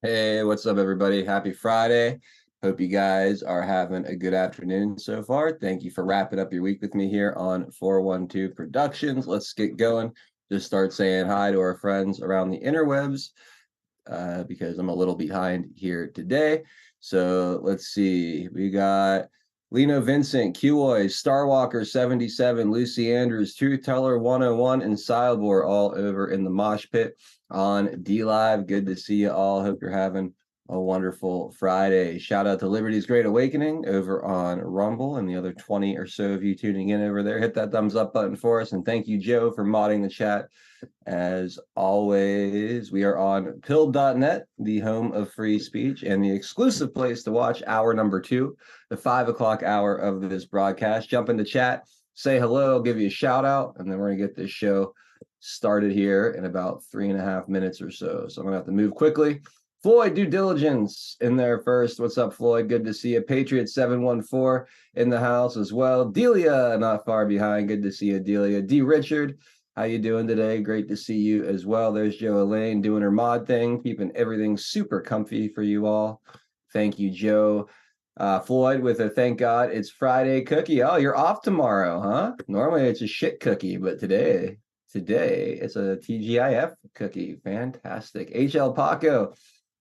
Hey, what's up, everybody? Happy Friday. Hope you guys are having a good afternoon so far. Thank you for wrapping up your week with me here on 412 Productions. Let's get going. Just start saying hi to our friends around the interwebs because I'm a little behind here today. So let's see. We got Lino Vincent, Qoy, Starwalker 77, Lucy Andrews, Truth Teller 101, and Silebor all over in the mosh pit on D Live. Good to see you all. Hope you're having a wonderful Friday. Shout out to Liberty's Great Awakening over on Rumble and the other 20 or so of you tuning in over there. Hit that thumbs up button for us. And thank you, Joe, for modding the chat. As always, we are on pill.net, the home of free speech and the exclusive place to watch hour number 2, the 5 o'clock hour of this broadcast. Jump into chat, say hello, I'll give you a shout out, and then we're going to get this show started here in about 3.5 minutes or so. So I'm going to have to move quickly. Floyd, due diligence in there first. What's up, Floyd? Good to see you. Patriot 714 in the house as well. Delia, not far behind. Good to see you, Delia. D. Richard, how you doing today? Great to see you as well. There's Joe Elaine doing her mod thing, keeping everything super comfy for you all. Thank you, Joe. Floyd with a thank God it's Friday cookie. Oh, you're off tomorrow, huh? Normally it's a shit cookie, but today it's a TGIF cookie. Fantastic. HL Paco,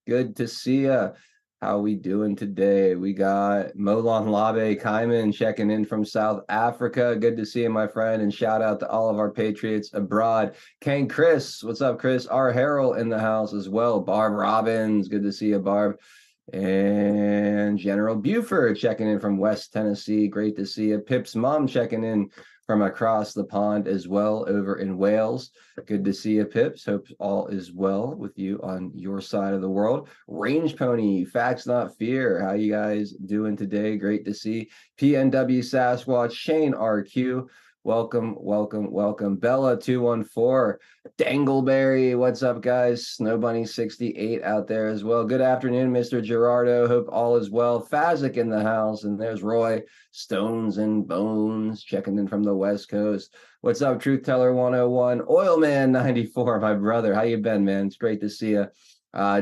good to see you. How we doing today? We got Molon Labe Kaiman checking in from South Africa. Good to see you, my friend. And shout out to all of our Patriots abroad. Kane Chris, what's up, Chris? R. Harrell in the house as well. Barb Robbins, good to see you, Barb. And General Buford checking in from West Tennessee. Great to see you. Pip's mom checking in from across the pond as well over in Wales. Good to see you, Pips. Hope all is well with you on your side of the world. Range Pony, Facts Not Fear. How you guys doing today? Great to see. PNW Sasquatch, Shane RQ. Welcome, welcome, welcome. Bella 214. Dangleberry, what's up, guys? Snow Bunny 68 out there as well. Good afternoon, Mr. Gerardo. Hope all is well. Fazic in the house, and there's Roy. Stones and Bones checking in from the West Coast. What's up, Truth Teller 101? Oilman 94, my brother. How you been, man? It's great to see you.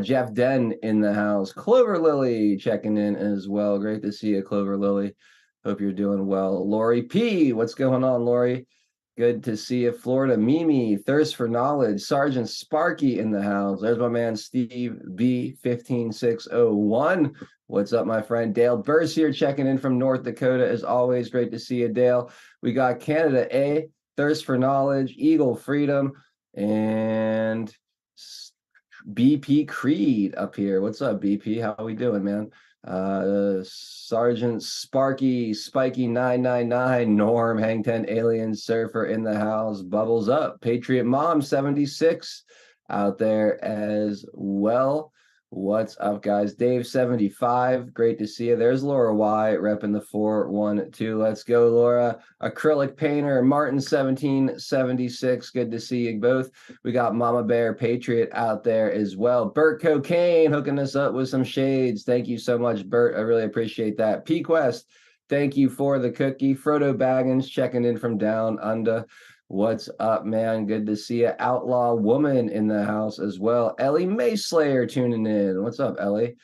Jeff Den in the house. Clover Lily checking in as well. Great to see you, Clover Lily. Hope you're doing well. Lori P, what's going on, Lori? Good to see you. Florida Mimi, Thirst for Knowledge. Sergeant Sparky in the house. There's my man Steve B 15601. What's up, my friend? Dale Burse here checking in from North Dakota. As always, great to see you, Dale. We got Canada A, Thirst for Knowledge, Eagle Freedom, and BP Creed up here. What's up, BP? How we doing, man? Sergeant Sparky, Spiky 999, Norm, Hang 10, Alien Surfer in the house, Bubbles Up, Patriot Mom 76 out there as well. What's up, guys? Dave 75, great to see you. There's Laura Y repping the 412. Let's go, Laura. Acrylic Painter, Martin 1776, good to see you both. We got Mama Bear Patriot out there as well. Bert Cocaine hooking us up with some shades. Thank you so much, Bert. I really appreciate that. P-Quest, thank you for the cookie. Frodo Baggins checking in from down under. What's up, man? Good to see you. Outlaw Woman in the house as well. Ellie Mayslayer tuning in. What's up, Ellie?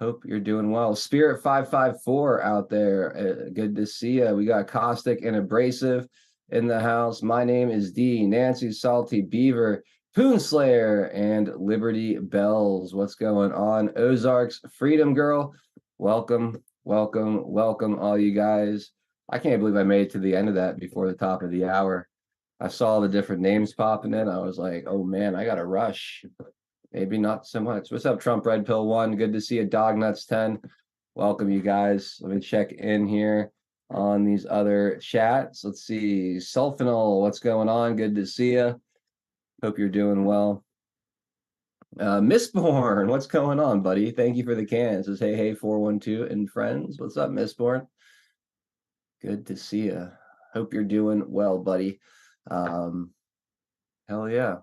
Hope you're doing well. Spirit 554 out there. Good to see you. We got Caustic and Abrasive in the house. My name is D. Nancy Salty Beaver, Poonslayer, and Liberty Bells. What's going on? Ozarks Freedom Girl. Welcome, welcome, welcome, all you guys. I can't believe I made it to the end of that before the top of the hour. I saw the different names popping in. I was like, oh man, I got to rush. Maybe not so much. What's up, Trump Red Pill 1? Good to see you. Dog Nuts 10. Welcome, you guys. Let me check in here on these other chats. Let's see. Sulfinol, what's going on? Good to see you. Hope you're doing well. Mistborn, what's going on, buddy? Thank you for the cans. Says hey, hey, 412 and friends. What's up, Mistborn? Good to see you. Hope you're doing well, buddy. Hell yeah.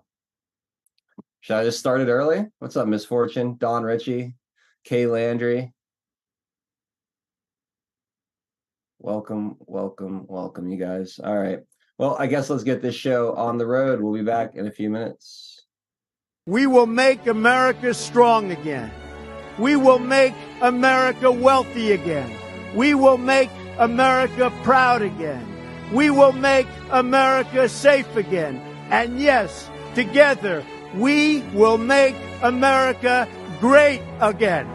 Should I just start it early? What's up, Misfortune? Don Ritchie, Kay Landry. Welcome, welcome, welcome, you guys. All right. Well, I guess let's get this show on the road. We'll be back in a few minutes. We will make America strong again. We will make America wealthy again. We will make America proud again. We will make America safe again. And yes, together, we will make America great again.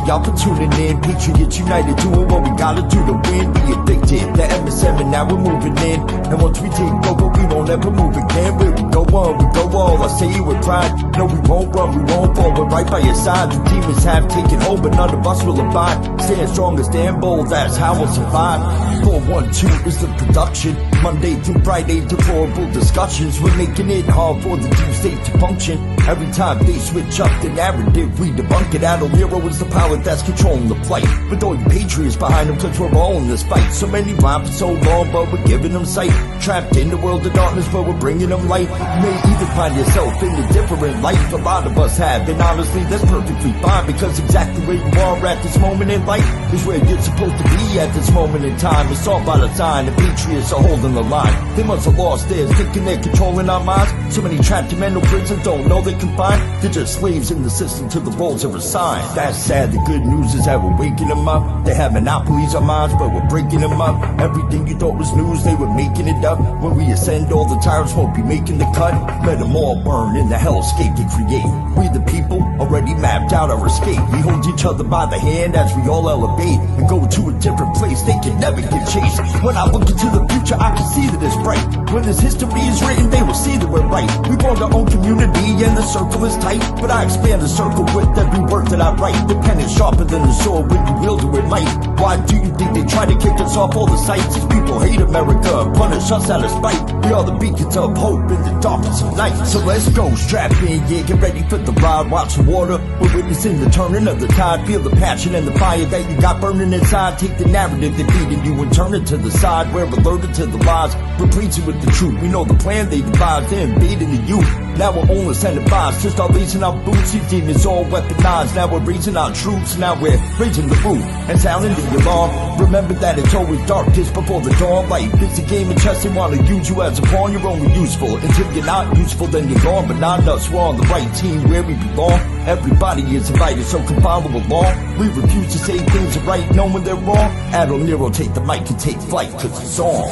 Y'all for tuning in, Patriots United, doing what we gotta do to win. Be addicted to MS7, now we're moving in. And once we take over, we won't ever move again. Where we go on, we go all. I say it with pride. No, we won't run, we won't fall. We're right by your side. The demons have taken hold, but none of us will abide. Stand strong and stand bold, that's how we'll survive. 412 is the production. Monday through Friday, deplorable discussions. We're making it hard for the deep state to function. Every time they switch up the narrative, we debunk it. Adult Nero is the power that's controlling the plight. With all you patriots behind them, cause we're all in this fight. So many rhyme for so long, but we're giving them sight. Trapped in the world of darkness, but we're bringing them light. You may even find yourself in a different life. A lot of us have, and honestly, that's perfectly fine. Because exactly where you are at this moment in life is where you're supposed to be at this moment in time. It's all by design, the patriots are holding the line. They must have lost theirs, thinking they're controlling our minds. So many trapped in mental prisons don't know they're confined. They're just slaves in the system till the roles are assigned. That's sad, the good news is that we're waking them up. They have monopolies on minds, but we're breaking them up. Everything you thought was news, they were making it up. When we ascend, all the tyrants won't be making the cut. Let them all burn in the hellscape they create. We the people already mapped out our escape. We hold each other by the hand as we all elevate and go to a different place. They can never get chased. When I look into the future, I can see that it's bright. When this history is written, they will see that we're right. We formed our own community and the circle is tight, but I expand the circle with every word that I write. The pen is sharper than the sword when you wield it with might. Why do you think they try to kick us off all the sights? These people hate America, punish us out of spite. We are the beacons of hope in the darkness of night. So let's go, strap in, yeah, get ready for the ride. Watch the water, we're witnessing the turning of the tide. Feel the passion and the fire that you got burning inside. Take the narrative they're feeding you and turn it to the side. We're alerted to the lies, replacing with the truth. We know the plan they devised, they're invading the youth. Now we're only and advised to start lacing our boots. These demons all weaponized. Now we're raising our troops. Now we're raising the roof and sounding the alarm. Remember that it's always darkest before the dawn. Life is a game of chess. They want to use you as a pawn. You're only useful until you're not useful, then you're gone. But not us, we're on the right team where we belong. Everybody is invited, so come follow along. We refuse to say things are right knowing they're wrong. Adult Nero, take the mic and take flight, cause it's on.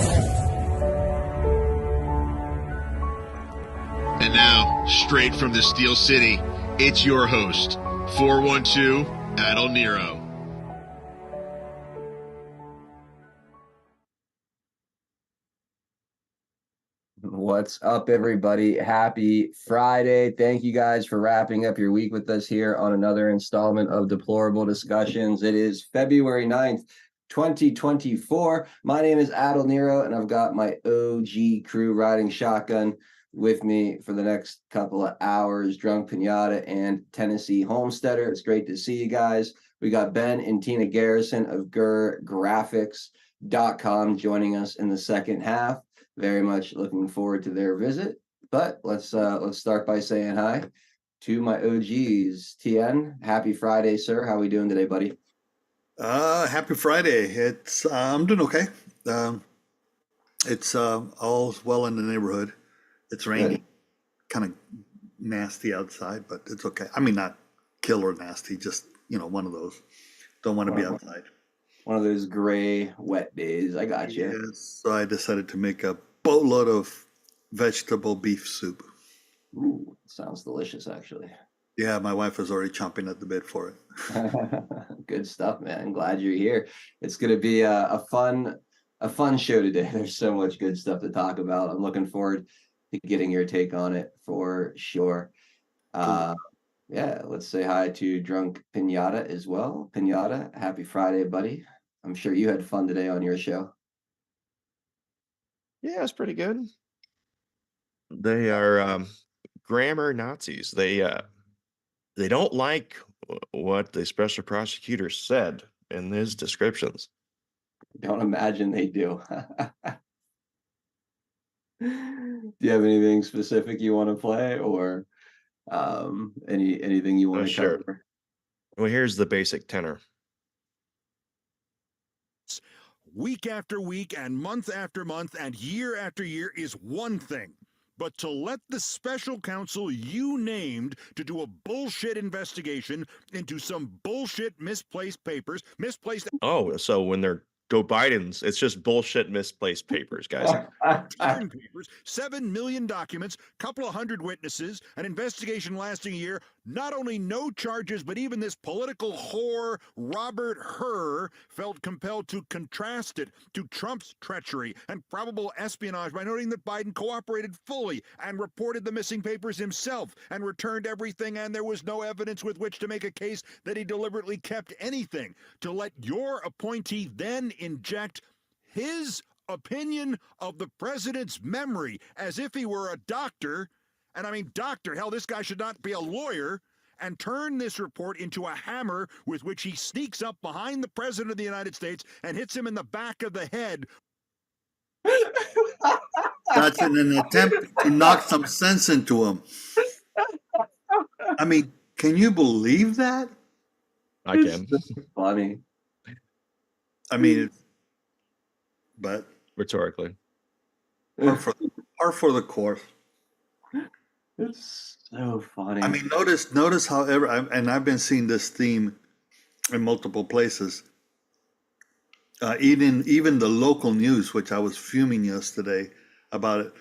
And now, straight from the Steel City, it's your host, 412 Adult Nero. What's up, everybody? Happy Friday. Thank you guys for wrapping up your week with us here on another installment of Deplorable Discussions. It is February 9th, 2024. My name is Adult Nero, and I've got my OG crew riding shotgun with me for the next couple of hours. Drunk Pinata and Tennessee Homesteader. It's great to see you guys. We got Ben and Tina Garrison of GurGraphics.com joining us in the second half. Very much looking forward to their visit. But let's start by saying hi to my OGs. TN, happy Friday, sir. How are we doing today, buddy? Happy Friday. It's I'm doing okay. It's all's well in the neighborhood. It's rainy, kind of nasty outside, but it's okay. I mean, not killer nasty, just one of those. Don't want to be outside. One of those gray, wet days. I got you. Yes, so I decided to make a boatload of vegetable beef soup. Ooh, sounds delicious, actually. Yeah, my wife is already chomping at the bit for it. Good stuff, man. I'm glad you're here. It's going to be a fun show today. There's so much good stuff to talk about. I'm looking forward to getting your take on it for sure. Cool. Yeah, let's say hi to Drunk Pinata as well. Pinata, happy Friday, buddy. I'm sure you had fun today on your show. Yeah, it's pretty good. They are grammar Nazis. They don't like what the special prosecutor said in his descriptions. Don't imagine they do. Do you have anything specific you want to play, or anything you want to Sure. cover? Well, here's the basic tenor. Week after week and month after month and year after year is one thing. But to let the special counsel you named to do a bullshit investigation into some bullshit misplaced papers, misplaced Oh, so when they're Joe Biden's, it's just bullshit misplaced papers, guys. turn papers, 7 million documents, couple of hundred witnesses, an investigation lasting a year, not only no charges, but even this political whore, Robert Hur, felt compelled to contrast it to Trump's treachery and probable espionage by noting that Biden cooperated fully and reported the missing papers himself and returned everything, and there was no evidence with which to make a case that he deliberately kept anything. To let your appointee then inject his opinion of the president's memory as if he were a doctor, and I mean doctor, hell, this guy should not be a lawyer, and turn this report into a hammer with which he sneaks up behind the president of the United States and hits him in the back of the head. That's in an attempt to knock some sense into him. I mean, can you believe that? I can. It's so funny. I mean, but Rhetorically. par for the course. It's so funny. I mean, notice however, and I've been seeing this theme in multiple places. Even the local news, which I was fuming yesterday about it,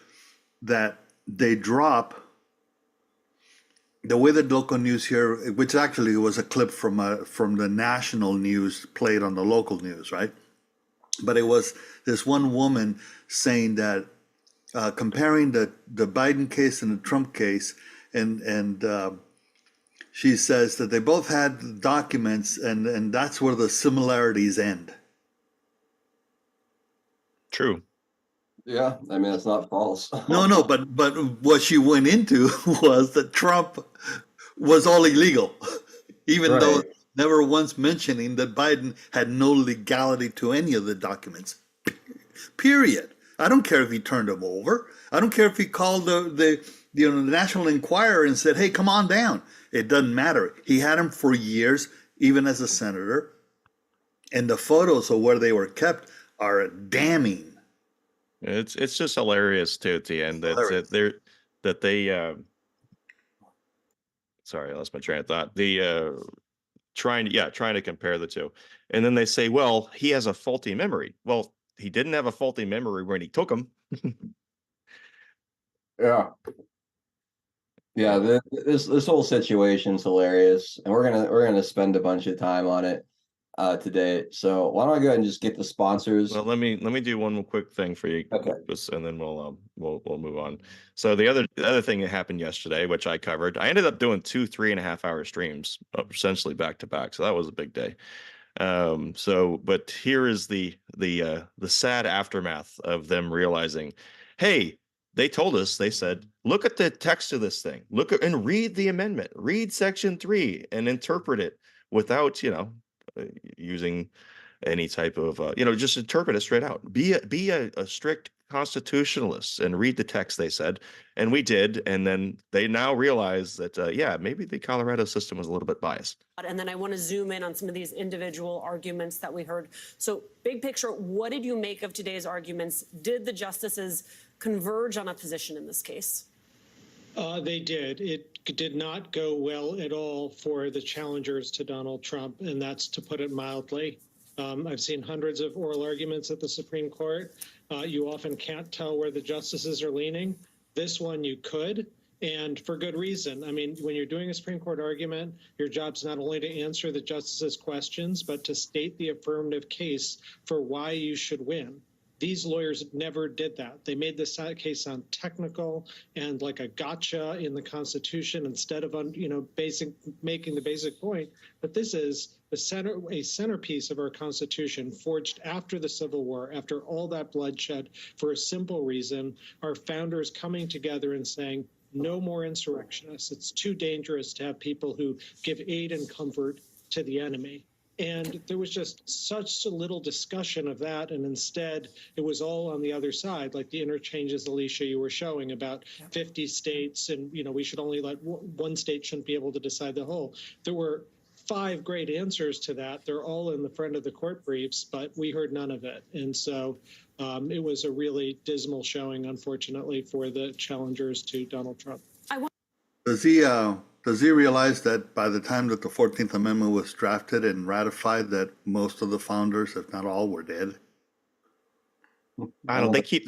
that they drop the way that local news here, which actually was a clip from the national news played on the local news, right? But it was this one woman saying that comparing the Biden case and the Trump case, and she says that they both had documents, and that's where the similarities end. True. Yeah, I mean, it's not false. No, but what she went into was that Trump was all illegal, even though Right. never once mentioning that Biden had no legality to any of the documents. Period. I don't care if he turned them over. I don't care if he called the National Enquirer and said, "Hey, come on down." It doesn't matter. He had them for years, even as a senator, and the photos of where they were kept are damning. It's just hilarious too at the end Hilarious. that they sorry, I lost my train of thought. The trying to compare the two. And then they say, well, he has a faulty memory. Well, he didn't have a faulty memory when he took them. Yeah. Yeah, this whole situation's hilarious, and we're gonna spend a bunch of time on it today. So why don't I go ahead and just get the sponsors? Well, let me do one more quick thing for you, Okay. and then we'll move on. So the other thing that happened yesterday, which I covered, I ended up doing 2 3.5 hour streams, essentially back to back. So that was a big day. But here is the sad aftermath of them realizing, hey, they told us, they said, look at the text of this thing, look at and read the amendment, read section 3 and interpret it without, using any type of, just interpret it straight out. Be a strict constitutionalist and read the text, they said. And we did. And then they now realize that, maybe the Colorado system was a little bit biased. And then I want to zoom in on some of these individual arguments that we heard. So big picture, what did you make of today's arguments? Did the justices converge on a position in this case? They did. It did not go well at all for the challengers to Donald Trump, and that's to put it mildly. I've seen hundreds of oral arguments at the Supreme Court. You often can't tell where the justices are leaning. This one you could, and for good reason. I mean, when you're doing a Supreme Court argument, your job's not only to answer the justices' questions, but to state the affirmative case for why you should win. These lawyers never did that. They made this case sound technical and like a gotcha in the Constitution instead of, making the basic point. But this is a centerpiece of our Constitution, forged after the Civil War, after all that bloodshed, for a simple reason: our founders coming together and saying, no more insurrectionists. It's too dangerous to have people who give aid and comfort to the enemy. And there was just such a little discussion of that. And instead, it was all on the other side, like the interchanges, Alicia, you were showing about 50 states. And, we should only let one state shouldn't be able to decide the whole. There were 5 great answers to that. They're all in the front of the court briefs, but we heard none of it. And so it was a really dismal showing, unfortunately, for the challengers to Donald Trump. Does he realize that by the time that the 14th Amendment was drafted and ratified, that most of the founders, if not all, were dead? I don't. They keep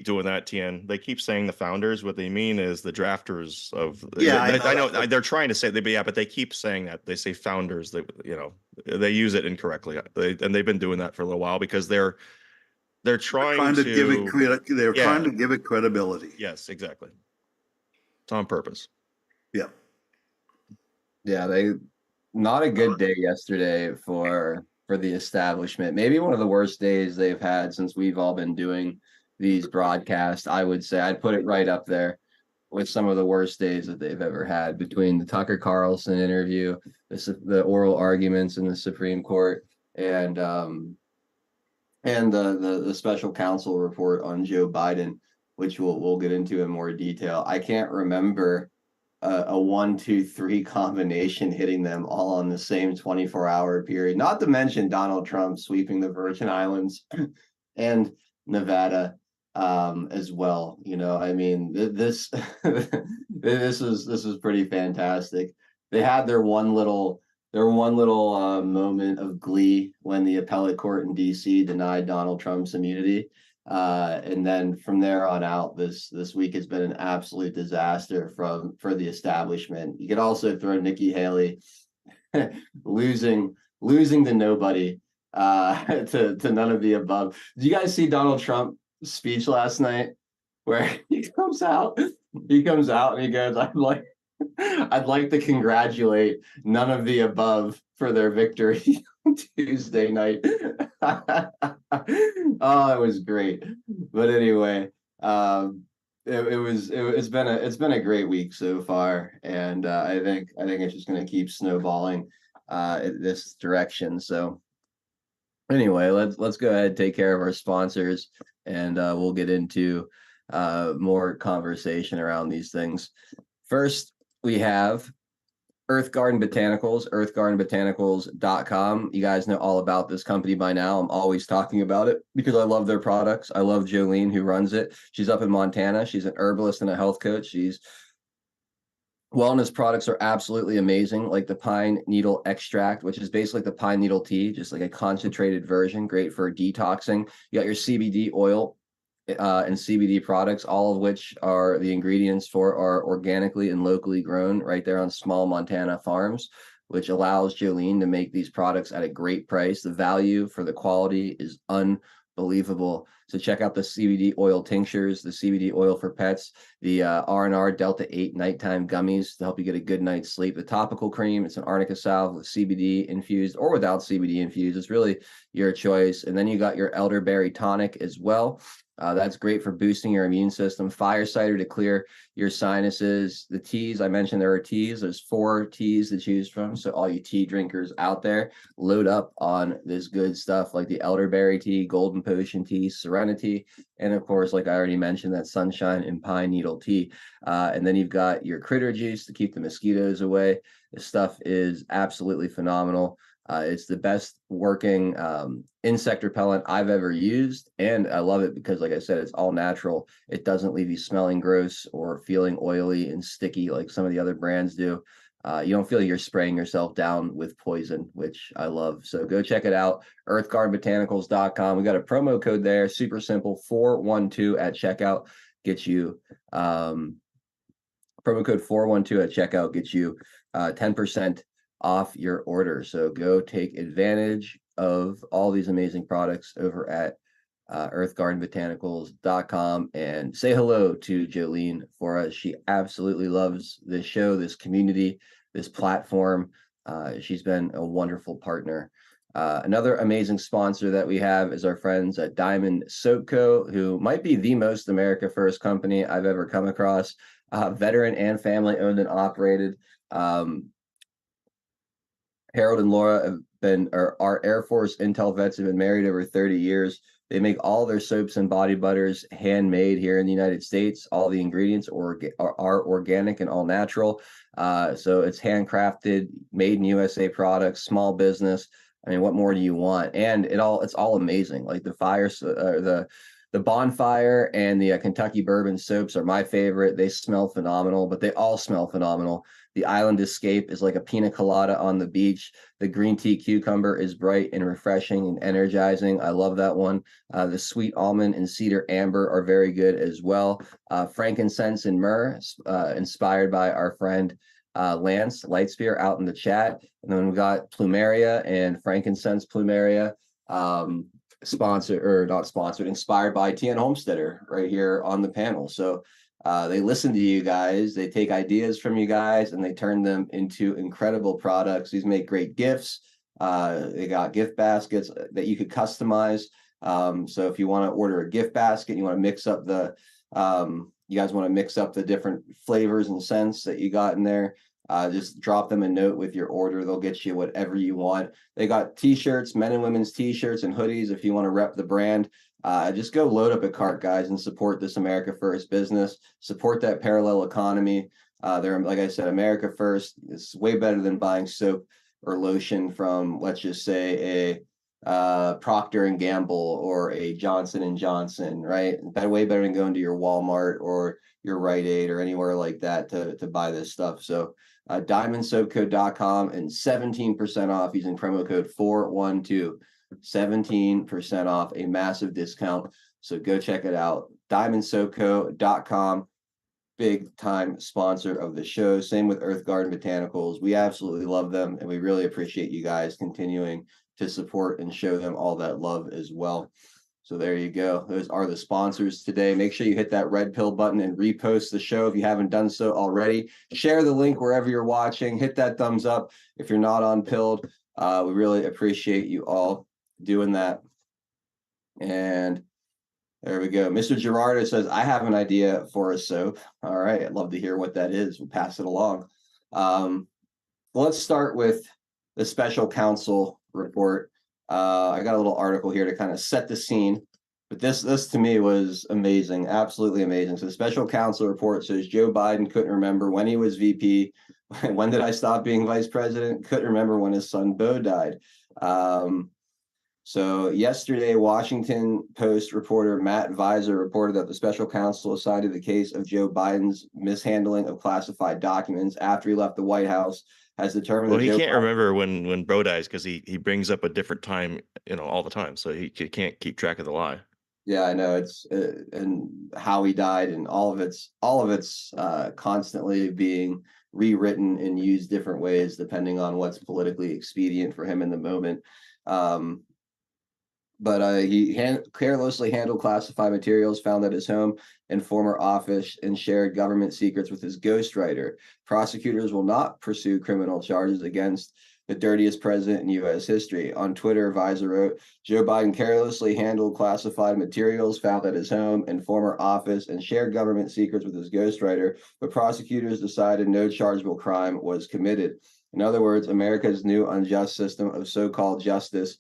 doing that, Tien. They keep saying the founders. What they mean is the drafters of. Yeah, I know. They're trying to say but they keep saying that. They say founders. They use it incorrectly. They've been doing that for a little while because they're trying to give it. They're trying to give it credibility. Yes, exactly. It's on purpose. Yeah. Yeah, not a good day yesterday for the establishment. Maybe one of the worst days they've had since we've all been doing these broadcasts. I would say I'd put it right up there with some of the worst days that they've ever had, between the Tucker Carlson interview, the oral arguments in the Supreme Court, and the special counsel report on Joe Biden, which we'll get into in more detail. I can't remember a 1-2-3 combination hitting them all on the same 24-hour period. Not to mention Donald Trump sweeping the Virgin Islands and Nevada as well. I mean, this this is pretty fantastic. They had their one little moment of glee when the appellate court in DC denied Donald Trump's immunity. And then from there on out, this week has been an absolute disaster for the establishment. You could also throw Nikki Haley losing to nobody, to none of the above. Did you guys see Donald Trump's speech last night, where he comes out and he goes, I'd like to congratulate none of the above for their victory Tuesday night. Oh, it was great. But anyway, it's been a great week so far, and I think it's just going to keep snowballing in this direction. So anyway, let's go ahead and take care of our sponsors, and we'll get into more conversation around these things. First, we have Earth Garden Botanicals, earthgardenbotanicals.com. You guys know all about this company by now. I'm always talking about it because I love their products. I love Jolene, who runs it. She's up in Montana. She's an herbalist and a health coach. Wellness products are absolutely amazing, like the pine needle extract, which is basically the pine needle tea, just like a concentrated version, great for detoxing. You got your CBD oil and CBD products, all of which are the ingredients are organically and locally grown right there on small Montana farms, which allows Jolene to make these products at a great price. The value for the quality is unbelievable. So check out the CBD oil tinctures, the CBD oil for pets, the R&R Delta 8 nighttime gummies to help you get a good night's sleep. The topical cream, it's an arnica salve with CBD infused or without CBD infused. It's really your choice. And then you got your elderberry tonic as well. That's great for boosting your immune system. Fire cider to clear your sinuses. The teas, I mentioned there are teas. There's 4 teas to choose from. So all you tea drinkers out there, load up on this good stuff like the elderberry tea, golden potion tea, serenity, and of course, like I already mentioned, that sunshine and pine needle tea. And then you've got your critter juice to keep the mosquitoes away. This stuff is absolutely phenomenal. It's the best working insect repellent I've ever used, and I love it because, like I said, it's all natural. It doesn't leave you smelling gross or feeling oily and sticky like some of the other brands do. You don't feel you're spraying yourself down with poison, which I love. So go check it out, earthgardenbotanicals.com. We got a promo code there, super simple, 412 at checkout. Get you promo code 412 at checkout, gets you 10% off your order. So go take advantage of all these amazing products over at earthgardenbotanicals.com and say hello to Jolene for us. She absolutely loves this show, this community, this platform. She's been a wonderful partner. Another amazing sponsor that we have is our friends at Diamond Soap Co., who might be the most America First company I've ever come across. Veteran and family owned and operated. Harold and Laura have been, or our Air Force Intel vets have been married over 30 years. They make all their soaps and body butters handmade here in the United States. All the ingredients are organic and all natural. So it's handcrafted, made in USA products, small business. I mean, what more do you want? And it's all amazing. Like the the bonfire and the Kentucky bourbon soaps are my favorite. They smell phenomenal, but they all smell phenomenal. The Island Escape is like a pina colada on the beach. The green tea cucumber is bright and refreshing and energizing. I love that one. The sweet almond and cedar amber are very good as well. Frankincense and myrrh, inspired by our friend Lance Lightspear out in the chat. And then we got plumeria and frankincense plumeria. Sponsored or not sponsored, inspired by Tian Homesteader right here on the panel. So they listen to you guys, they take ideas from you guys, and they turn them into incredible products. These make great gifts. They got gift baskets that you could customize. So if you want to order a gift basket, you want to mix up you guys want to mix up the different flavors and scents that you got in there. Just drop them a note with your order. They'll get you whatever you want. They got t-shirts, men and women's t-shirts and hoodies if you want to rep the brand. Just go load up a cart, guys, and support this America First business. Support that parallel economy. They're, like I said, America First. It's way better than buying soap or lotion from, let's just say, a Procter and Gamble or a Johnson and Johnson, right? Way better than going to your Walmart or your Rite Aid or anywhere like that to buy this stuff. So diamondsoapco.com and 17% off using promo code 412. 17% off, a massive discount. So go check it out. diamondsoapco.com, big time sponsor of the show. Same with Earth Garden Botanicals. We absolutely love them, and we really appreciate you guys continuing to support and show them all that love as well. So there you go. Those are the sponsors today. Make sure you hit that red pill button and repost the show if you haven't done so already. Share the link wherever you're watching. Hit that thumbs up if you're not on Pilled. We really appreciate you all doing that. And there we go. Mr. Gerardo says, I have an idea for a soap. All right. I'd love to hear what that is. We'll pass it along. Let's start with the special counsel report. I got a little article here to kind of set the scene, but this to me was amazing, absolutely amazing. So the special counsel report says Joe Biden couldn't remember when he was VP. When did I stop being vice president? Couldn't remember when his son Beau died. So yesterday, Washington Post reporter Matt Visor reported that the special counsel assigned to the case of Joe Biden's mishandling of classified documents after he left the White House has determined. Well, he can't remember when Beau dies because he brings up a different time, all the time. So he can't keep track of the lie. Yeah, I know it's and how he died and all of it's constantly being rewritten and used different ways depending on what's politically expedient for him in the moment. But he carelessly handled classified materials found at his home and former office and shared government secrets with his ghostwriter. Prosecutors will not pursue criminal charges against the dirtiest president in U.S. history. On Twitter, Visor wrote, Joe Biden carelessly handled classified materials found at his home and former office and shared government secrets with his ghostwriter, but prosecutors decided no chargeable crime was committed. In other words, America's new unjust system of so-called justice.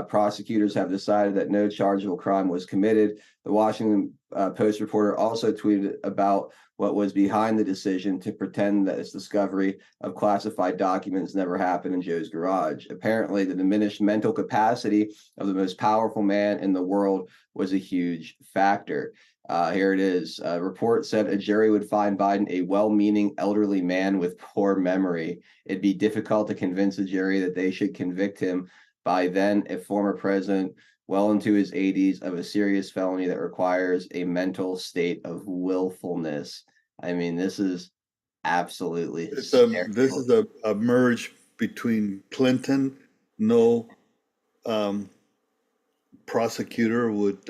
Prosecutors have decided that no chargeable crime was committed. The Washington Post reporter also tweeted about what was behind the decision to pretend that its discovery of classified documents never happened in Joe's garage. Apparently, the diminished mental capacity of the most powerful man in the world was a huge factor. Here it is. A report said a jury would find Biden a well-meaning elderly man with poor memory. It'd be difficult to convince a jury that they should convict him, by then a former president well into his 80s, of a serious felony that requires a mental state of willfulness. I mean, this is absolutely this is a merge between Clinton. No prosecutor would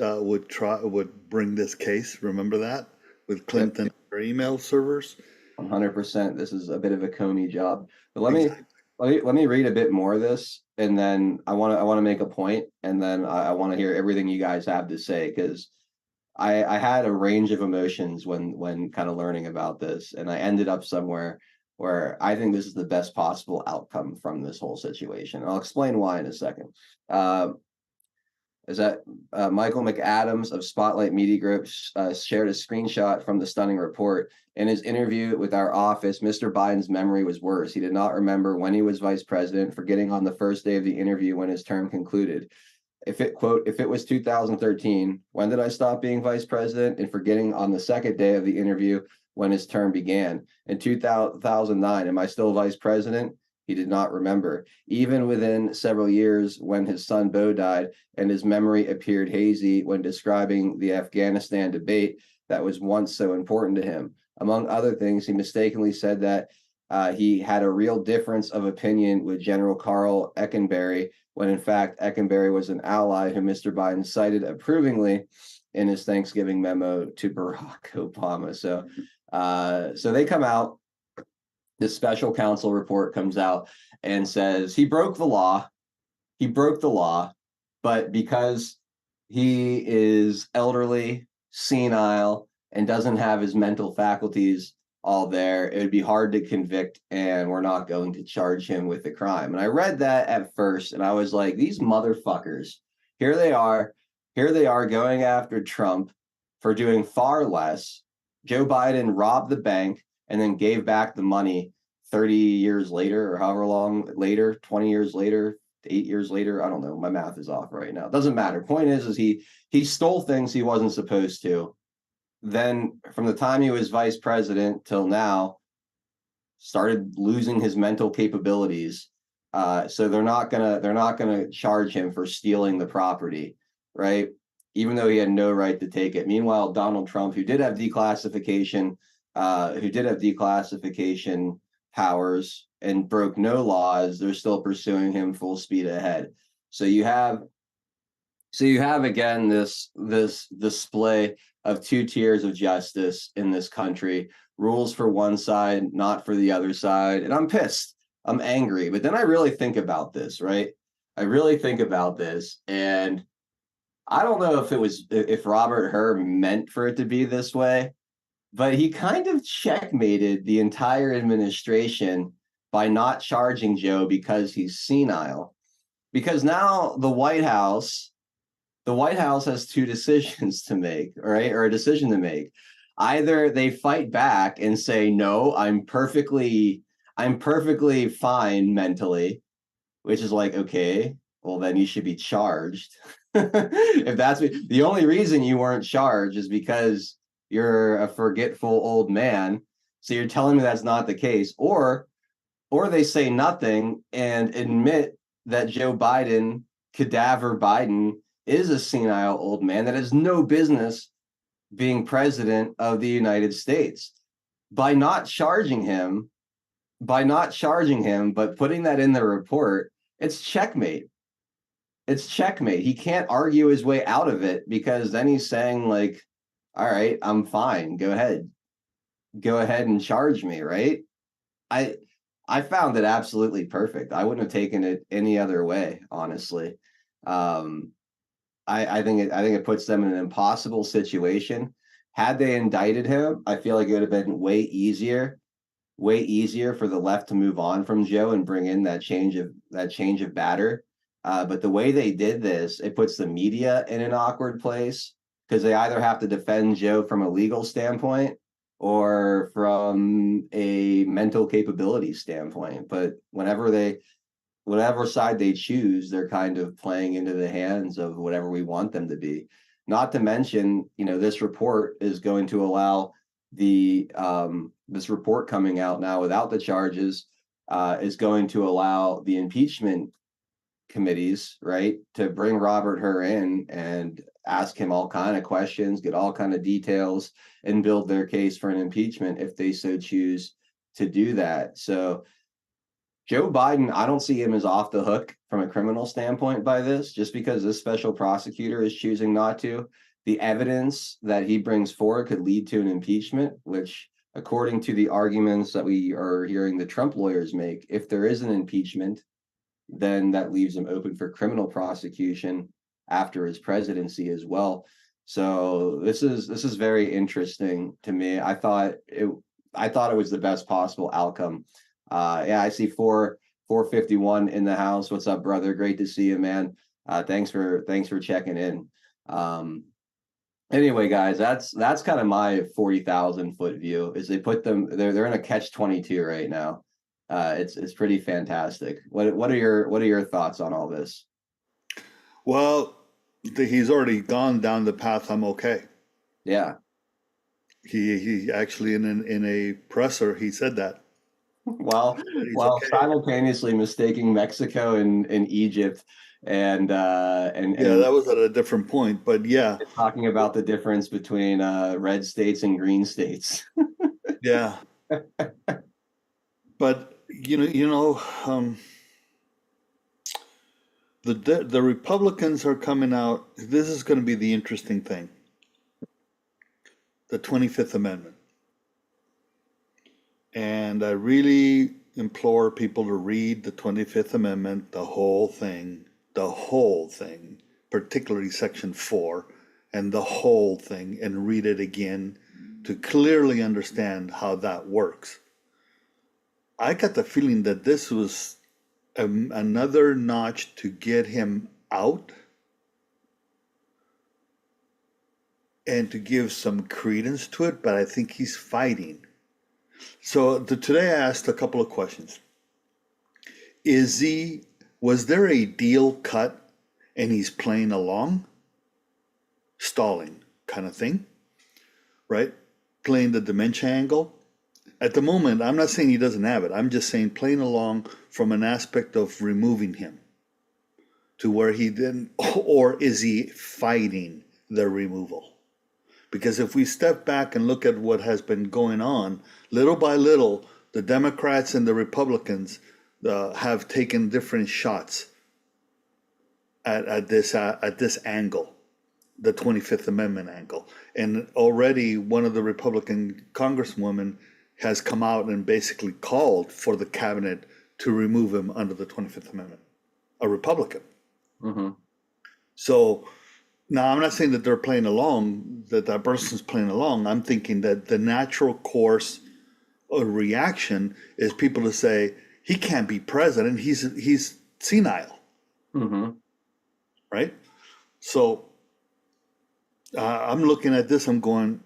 bring this case. Remember that with Clinton, Yep. Their email servers. 100%. This is a bit of a Comey job. But let me read a bit more of this, and then I want to make a point, and then I want to hear everything you guys have to say, because I had a range of emotions when kind of learning about this, and I ended up somewhere where I think this is the best possible outcome from this whole situation. I'll explain why in a second. Is that Michael McAdams of Spotlight Media Group shared a screenshot from the stunning report. In his interview with our office, Mr. Biden's memory was worse. He did not remember when he was vice president, forgetting on the first day of the interview when his term concluded. If it was 2013, when did I stop being vice president? And forgetting on the second day of the interview when his term began. In 2009, am I still vice president? He did not remember. Even within several years, when his son Beau died and his memory appeared hazy when describing the Afghanistan debate that was once so important to him. Among other things, he mistakenly said that he had a real difference of opinion with General Carl Eckenberry, when in fact Eckenberry was an ally who Mr. Biden cited approvingly in his Thanksgiving memo to Barack Obama. So they come out. This special counsel report comes out and says he broke the law. He broke the law, but because he is elderly, senile, and doesn't have his mental faculties all there, it would be hard to convict, and we're not going to charge him with the crime. And I read that at first, and I was like, these motherfuckers, here they are going after Trump for doing far less. Joe Biden robbed the bank and then gave back the money 30 years later, or however long later, 20 years later, 8 years later. I don't know. My math is off right now. It doesn't matter. Point is he stole things he wasn't supposed to. Then from the time he was vice president till now, started losing his mental capabilities. So they're not gonna charge him for stealing the property, right? Even though he had no right to take it. Meanwhile, Donald Trump, who did have declassification powers and broke no laws, they're still pursuing him full speed ahead. So you have again this display of two tiers of justice in this country, rules for one side, not for the other side. And I'm pissed. I'm angry. But then I really think about this, right? I really think about this, and I don't know if Robert Hur meant for it to be this way, but he kind of checkmated the entire administration by not charging Joe because he's senile. Because now the White House has two decisions to make, right? Or a decision to make. Either they fight back and say, no, I'm perfectly fine mentally, which is like, okay, well, then you should be charged. If that's the only reason you weren't charged is because you're a forgetful old man. So you're telling me that's not the case. Or they say nothing and admit that Joe Biden, cadaver Biden, is a senile old man that has no business being president of the United States. By not charging him, but putting that in the report, it's checkmate. It's checkmate. He can't argue his way out of it, because then he's saying, like, all right, I'm fine. Go ahead and charge me, right? I found it absolutely perfect. I wouldn't have taken it any other way, honestly. I think it puts them in an impossible situation. Had they indicted him, I feel like it would have been way easier for the left to move on from Joe and bring in that change of batter. But the way they did this, it puts the media in an awkward place, because they either have to defend Joe from a legal standpoint or from a mental capability standpoint. But whatever side they choose, they're kind of playing into the hands of whatever we want them to be. Not to mention, this report is going to allow this report coming out now without the charges is going to allow the impeachment committees, right, to bring Robert Hur in and ask him all kind of questions, get all kind of details, and build their case for an impeachment if they so choose to do that. So Joe Biden, I don't see him as off the hook from a criminal standpoint by this, just because this special prosecutor is choosing not to. The evidence that he brings forward could lead to an impeachment, which, according to the arguments that we are hearing the Trump lawyers make, if there is an impeachment, then that leaves him open for criminal prosecution after his presidency as well. So this is very interesting to me. I I thought it was the best possible outcome. Yeah, I see 451 in the house. What's up, brother? Great to see you, man. Thanks for checking in. Anyway, guys, that's kind of my 40,000 foot view. Is they put them they're in a catch-22 right now. It's pretty fantastic. What are your thoughts on all this? Well, he's already gone down the path. I'm okay. Yeah. He actually in a presser he said that. While Okay. simultaneously mistaking Mexico and Egypt and Yeah, that was at a different point, but yeah, talking about the difference between red states and green states. yeah. But the Republicans are coming out. This is going to be the interesting thing. The 25th Amendment. And I really implore people to read the 25th Amendment, the whole thing, particularly Section 4, and the whole thing, and read it again to clearly understand how that works. I got the feeling that this was another notch to get him out and to give some credence to it, but I think he's fighting. So today I asked a couple of questions. Was there a deal cut and he's playing along? Stalling kind of thing, right? Playing the dementia angle. At the moment, I'm not saying he doesn't have it. I'm just saying playing along from an aspect of removing him to where he didn't, or is he fighting the removal? Because if we step back and look at what has been going on, little by little, the Democrats and the Republicans have taken different shots at this angle, the 25th Amendment angle. And already one of the Republican congresswomen has come out and basically called for the cabinet to remove him under the 25th Amendment, a Republican. Mm-hmm. So now I'm not saying that they're playing along, that person's playing along. I'm thinking that the natural course of reaction is people to say, he can't be president, he's senile. Mm-hmm. Right? So I'm looking at this, I'm going,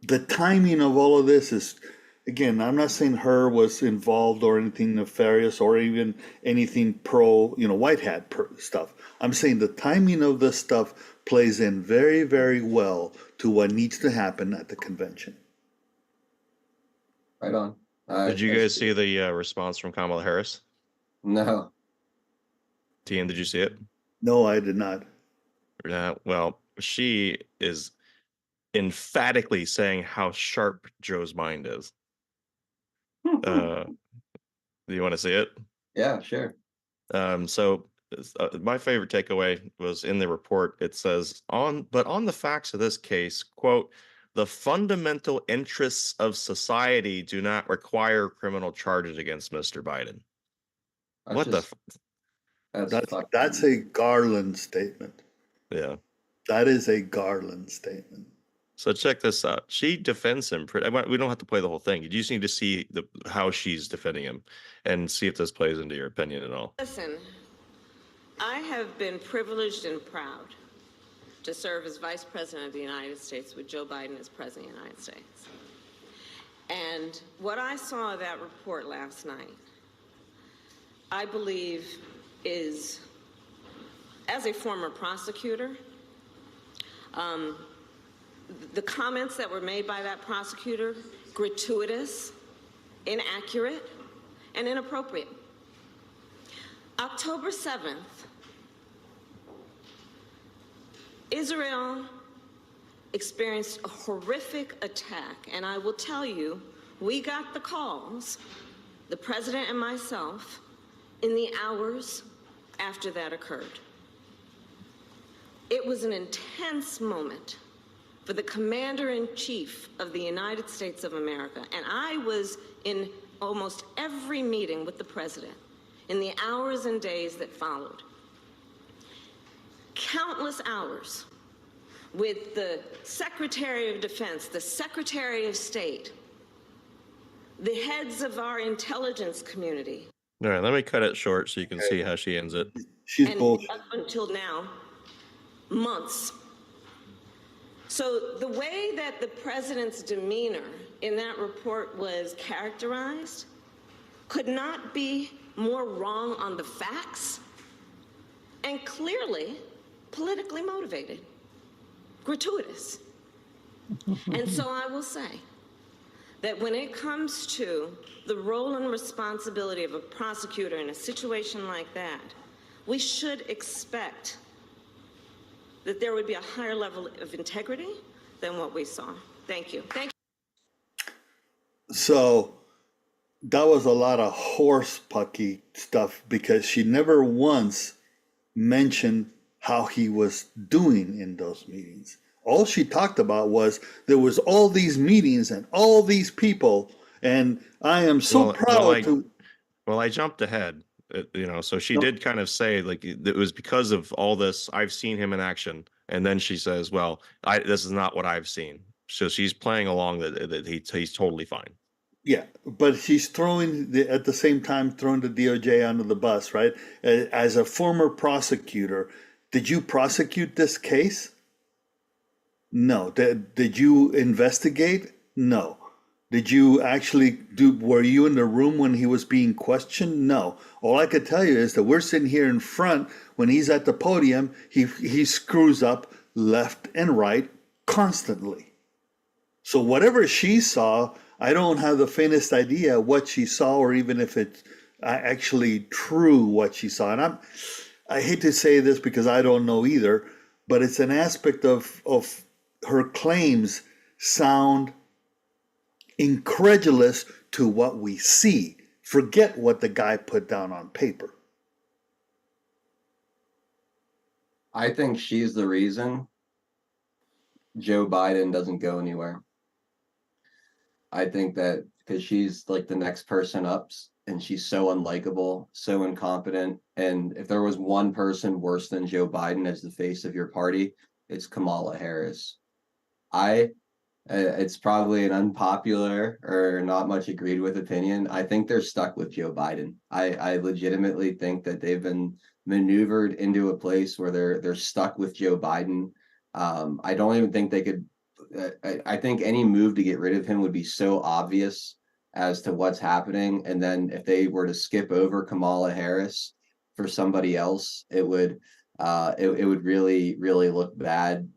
the timing of all of this is, again, I'm not saying her was involved or anything nefarious or even anything pro, white hat stuff. I'm saying the timing of this stuff plays in very, very well to what needs to happen at the convention. Right on. Did you guys see the response from Kamala Harris? No. Tian, did you see it? No, I did not. Well, she is emphatically saying how sharp Joe's mind is. Do you want to see it? Yeah, sure. So my favorite takeaway was in the report. It says, on the facts of this case, quote, the fundamental interests of society do not require criminal charges against Mr. Biden. That's a Garland statement. Yeah. That is a Garland statement. So check this out. She defends him. We don't have to play the whole thing. You just need to see how she's defending him and see if this plays into your opinion at all. Listen, I have been privileged and proud to serve as Vice President of the United States with Joe Biden as President of the United States. And what I saw of that report last night, I believe is, as a former prosecutor, the comments that were made by that prosecutor, gratuitous, inaccurate, and inappropriate. October 7th, Israel experienced a horrific attack, and I will tell you, we got the calls, the president and myself, in the hours after that occurred. It was an intense moment for the Commander-in-Chief of the United States of America, and I was in almost every meeting with the president in the hours and days that followed. Countless hours with the Secretary of Defense, the Secretary of State, the heads of our intelligence community. All right, let me cut it short so you can see how she ends it. She's and bullshit. up until now, months. So the way that the president's demeanor in that report was characterized could not be more wrong on the facts and clearly politically motivated, gratuitous. And so I will say that when it comes to the role and responsibility of a prosecutor in a situation like that, we should expect that there would be a higher level of integrity than what we saw. Thank you. Thank you. So that was a lot of horse pucky stuff because she never once mentioned how he was doing in those meetings. All she talked about was there was all these meetings and all these people, and I am so proud to. Well, I jumped ahead, so she did kind of say like it was because of all this. I've seen him in action, and then she says, "Well, this is not what I've seen." So she's playing along that he's totally fine. Yeah, but she's at the same time throwing the DOJ under the bus, right? As a former prosecutor, did you prosecute this case? No. Did you investigate? No. Did you actually were you in the room when he was being questioned? No. All I could tell you is that we're sitting here in front when he's at the podium, he screws up left and right constantly. So whatever she saw, I don't have the faintest idea what she saw or even if it's actually true what she saw. And I hate to say this because I don't know either, but it's an aspect of her claims sound incredulous to what we see. Forget what the guy put down on paper. I think she's the reason Joe Biden doesn't go anywhere. I think that because she's like the next person up and she's so unlikable, so incompetent. And if there was one person worse than Joe Biden as the face of your party, it's Kamala Harris. It's probably an unpopular or not much agreed with opinion. I think they're stuck with Joe Biden. I legitimately think that they've been maneuvered into a place where they're stuck with Joe Biden. I don't even think they could. I think any move to get rid of him would be so obvious as to what's happening, and then if they were to skip over Kamala Harris for somebody else, it would really look bad.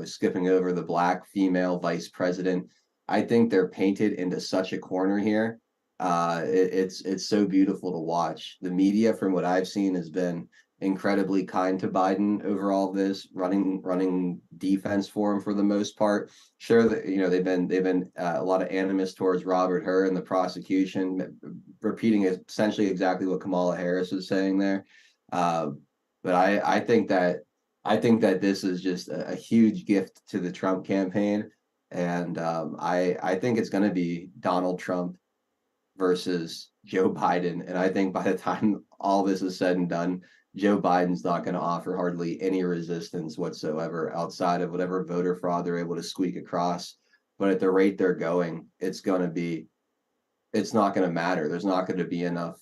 Skipping over the black female vice president. I think they're painted into such a corner here. It's so beautiful to watch. The media, from what I've seen, has been incredibly kind to Biden over all this, running defense for him for the most part. Sure, that they've been a lot of animus towards Robert Hur and the prosecution, repeating essentially exactly what Kamala Harris was saying there. But I think that this is just a huge gift to the Trump campaign, and I think it's going to be Donald Trump versus Joe Biden, and I think by the time all this is said and done, Joe Biden's not going to offer hardly any resistance whatsoever outside of whatever voter fraud they're able to squeak across. But at the rate they're going, it's not going to matter. There's not going to be enough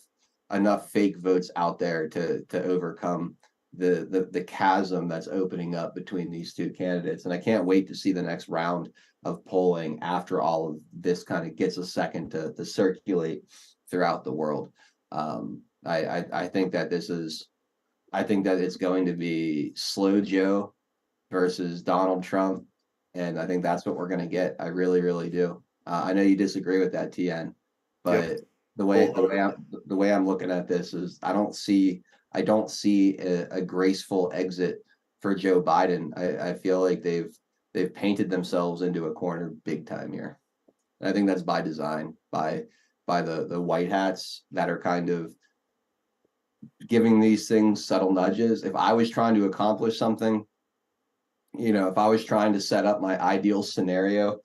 fake votes out there to overcome the chasm that's opening up between these two candidates. And I can't wait to see the next round of polling after all of this kind of gets a second to circulate throughout the world. I think that it's going to be slow Joe versus Donald Trump, and I think that's what we're going to get. I really, really do. I know you disagree with that, TN, but yep. the way I'm looking at this is I don't see a graceful exit for Joe Biden. I feel like they've painted themselves into a corner big time here. And I think that's by design, by the white hats that are kind of giving these things subtle nudges. If I was trying to accomplish something, if I was trying to set up my ideal scenario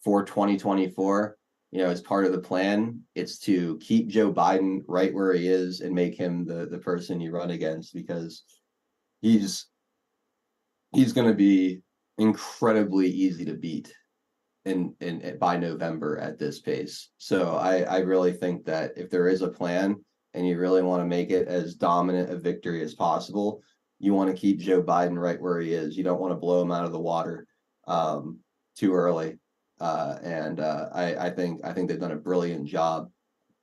for 2024, as part of the plan, it's to keep Joe Biden right where he is and make him the person you run against, because he's going to be incredibly easy to beat. in by November at this pace. So I really think that if there is a plan and you really want to make it as dominant a victory as possible, you want to keep Joe Biden right where he is. You don't want to blow him out of the water too early. I think they've done a brilliant job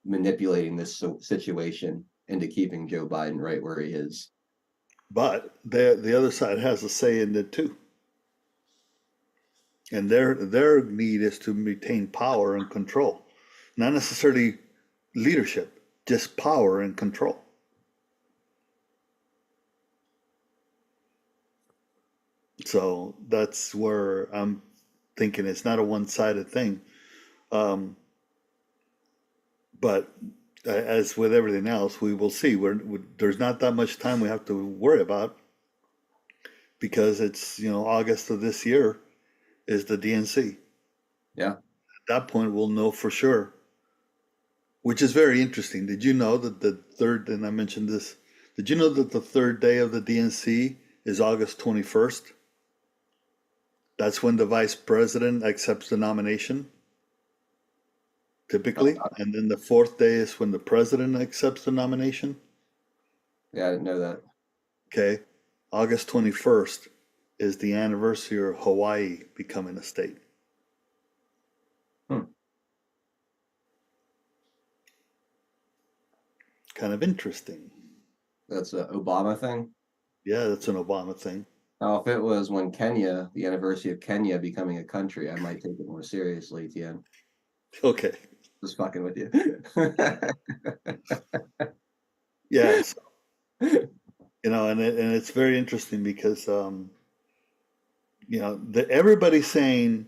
manipulating this situation into keeping Joe Biden right where he is. But the other side has a say in it too. And their need is to retain power and control, not necessarily leadership, just power and control. So that's where I'm thinking it's not a one-sided thing. But as with everything else, we will see. There's not that much time we have to worry about because it's, August of this year is the DNC. Yeah. At that point, we'll know for sure, which is very interesting. Did you know that the third, and I mentioned this, did you know that the third day of the DNC is August 21st? That's when the vice president accepts the nomination, typically. And then the fourth day is when the president accepts the nomination. Yeah, I didn't know that. Okay. August 21st is the anniversary of Hawaii becoming a state. Kind of interesting. That's an Obama thing? Yeah, that's an Obama thing. Now, if it was when Kenya, the anniversary of Kenya becoming a country, I might take it more seriously, Tien. Okay. Just fucking with you. Yes. And it's very interesting because, everybody's saying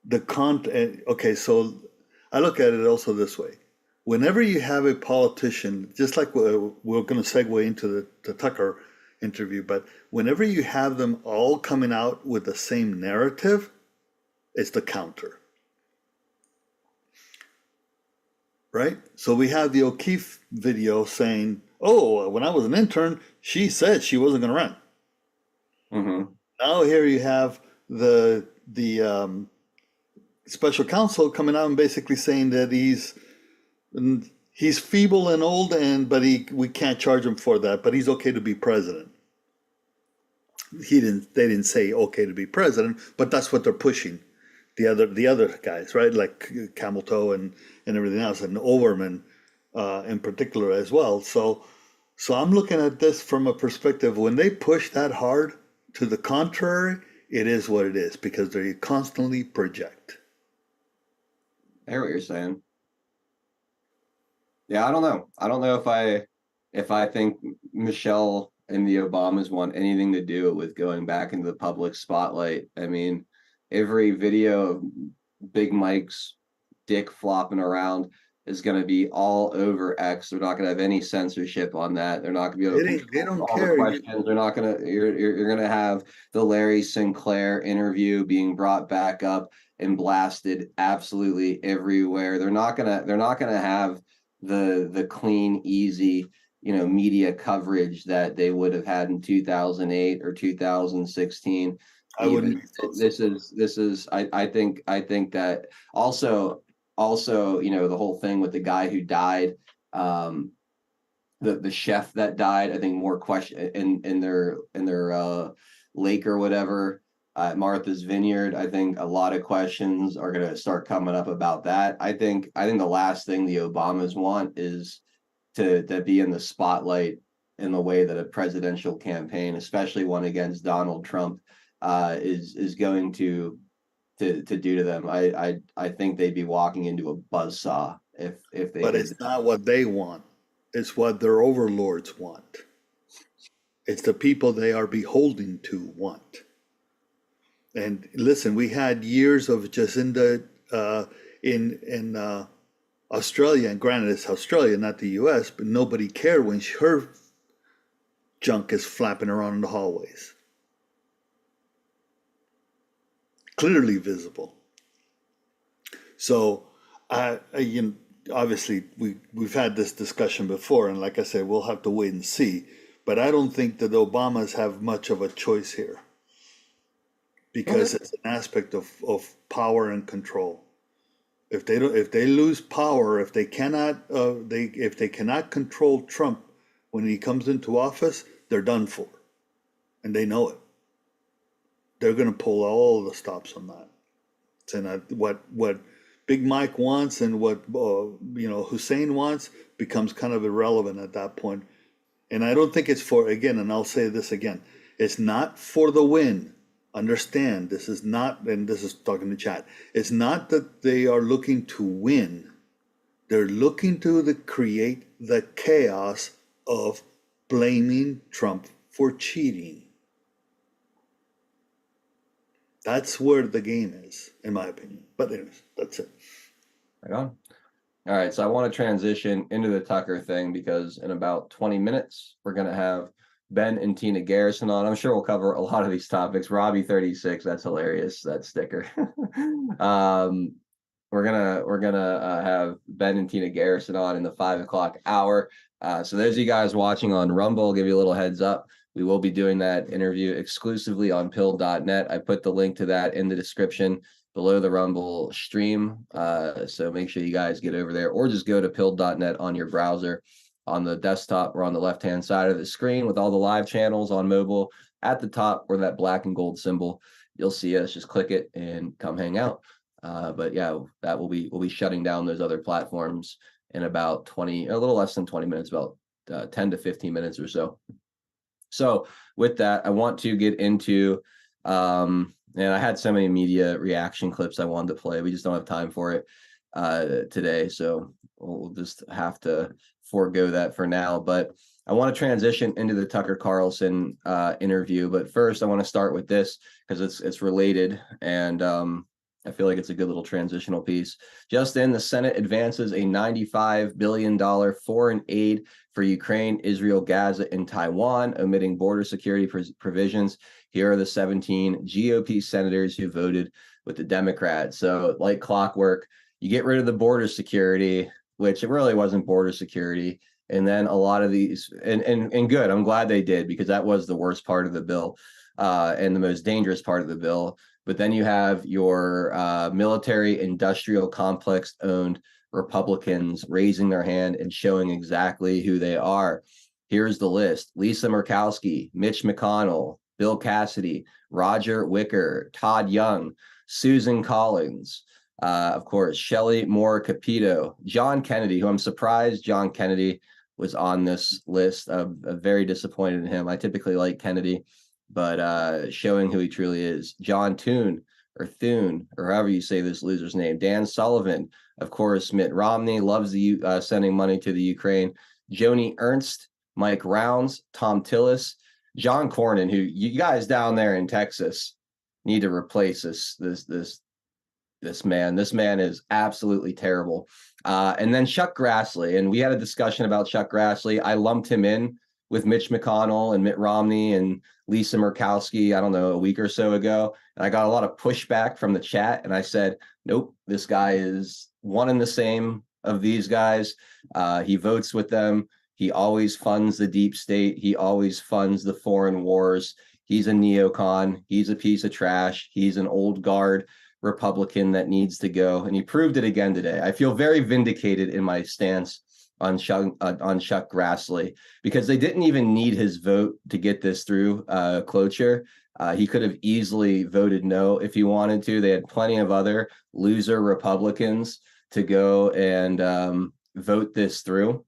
the content. Okay, so I look at it also this way. Whenever you have a politician, just like we're going to segue into the Tucker interview, but whenever you have them all coming out with the same narrative, it's the counter. Right? So we have the O'Keefe video saying, oh, when I was an intern, she said she wasn't going to run. Mm-hmm. Now here you have the special counsel coming out and basically saying that he's feeble and old, but we can't charge him for that, but he's okay to be president. They didn't say okay to be president, but that's what they're pushing. The other guys, right? Like Camel Toe and everything else, and Overman in particular as well. So I'm looking at this from a perspective, when they push that hard to the contrary, it is what it is, because they constantly project. I hear what you're saying. Yeah, I don't know. I don't know if I think Michelle and the Obamas want anything to do with going back into the public spotlight. I mean, every video of Big Mike's dick flopping around is going to be all over X. They're not going to have any censorship on that. They're not going to be able to They don't all care. the questions. They're not going to. You're going to have the Larry Sinclair interview being brought back up and blasted absolutely everywhere. They're not going to have the clean, easy, media coverage that they would have had in 2008 or 2016. I wouldn't. This is. I think that also, the whole thing with the guy who died, the chef that died. I think more question in their lake or whatever. Martha's Vineyard. I think a lot of questions are going to start coming up about that. I think the last thing the Obamas want is to be in the spotlight in the way that a presidential campaign, especially one against Donald Trump, is going to do to them. I think they'd be walking into a buzzsaw if they. But it's not what they want. It's what their overlords want. It's the people they are beholden to want. And listen, we had years of Jacinda in Australia, and granted it's Australia, not the U.S., but nobody cared when her junk is flapping around in the hallways. Clearly visible. So, obviously, we've had this discussion before, and like I said, we'll have to wait and see. But I don't think that the Obamas have much of a choice here. because it's an aspect of power and control. If they lose power, if they cannot control Trump when he comes into office, they're done for, and they know it. They're going to pull all the stops on that. And what Big Mike wants and what Hussein wants becomes kind of irrelevant at that point. And I don't think it's for, again, and I'll say this again, it's not for the win. Understand, this is not, and this is talking to chat, it's not that they are looking to win. They're looking to create the chaos of blaming Trump for cheating. That's where the game is, in my opinion. But anyways, that's it. Right on. All right, so I want to transition into the Tucker thing because in about 20 minutes, we're going to have Ben and Tina Garrison on. I'm sure we'll cover a lot of these topics. Robbie36, that's hilarious, that sticker. We're gonna have Ben and Tina Garrison on in the 5 o'clock hour. So those of you guys watching on Rumble, I'll give you a little heads up. We will be doing that interview exclusively on pill.net. I put the link to that in the description below the Rumble stream. So make sure you guys get over there or just go to pill.net on your browser. On the desktop or on the left-hand side of the screen with all the live channels on mobile at the top where that black and gold symbol, you'll see us. Just click it and come hang out. But yeah, that we'll be shutting down those other platforms in about a little less than 20 minutes, about 10 to 15 minutes or so. So with that, I want to get into, and I had so many media reaction clips I wanted to play. We just don't have time for it today. So we'll just have to forego that for now. But I want to transition into the Tucker Carlson interview. But first, I want to start with this because it's related. And I feel like it's a good little transitional piece. Just in, the Senate advances a $95 billion foreign aid for Ukraine, Israel, Gaza, and Taiwan, omitting border security provisions. Here are the 17 GOP senators who voted with the Democrats. So like clockwork, you get rid of the border security, which it really wasn't border security. And then a lot of these, and good, I'm glad they did, because that was the worst part of the bill and the most dangerous part of the bill. But then you have your military industrial complex owned Republicans raising their hand and showing exactly who they are. Here's the list: Lisa Murkowski, Mitch McConnell, Bill Cassidy, Roger Wicker, Todd Young, Susan Collins, of course, Shelley Moore Capito, John Kennedy, who I'm surprised John Kennedy was on this list. I'm very disappointed in him. I typically like Kennedy, but showing who he truly is. John Thune, or however you say this loser's name. Dan Sullivan, of course. Mitt Romney loves the sending money to the Ukraine. Joni Ernst, Mike Rounds, Tom Tillis, John Cornyn, who you guys down there in Texas need to replace this man. This man is absolutely terrible. And then Chuck Grassley, and we had a discussion about Chuck Grassley. I lumped him in with Mitch McConnell and Mitt Romney and Lisa Murkowski, I don't know, a week or so ago. And I got a lot of pushback from the chat. And I said, nope, this guy is one and the same of these guys. He votes with them. He always funds the deep state. He always funds the foreign wars. He's a neocon. He's a piece of trash. He's an old guard Republican that needs to go. And he proved it again today. I feel very vindicated in my stance on Chuck Grassley, because they didn't even need his vote to get this through cloture. He could have easily voted no if he wanted to. They had plenty of other loser Republicans to go and vote this through.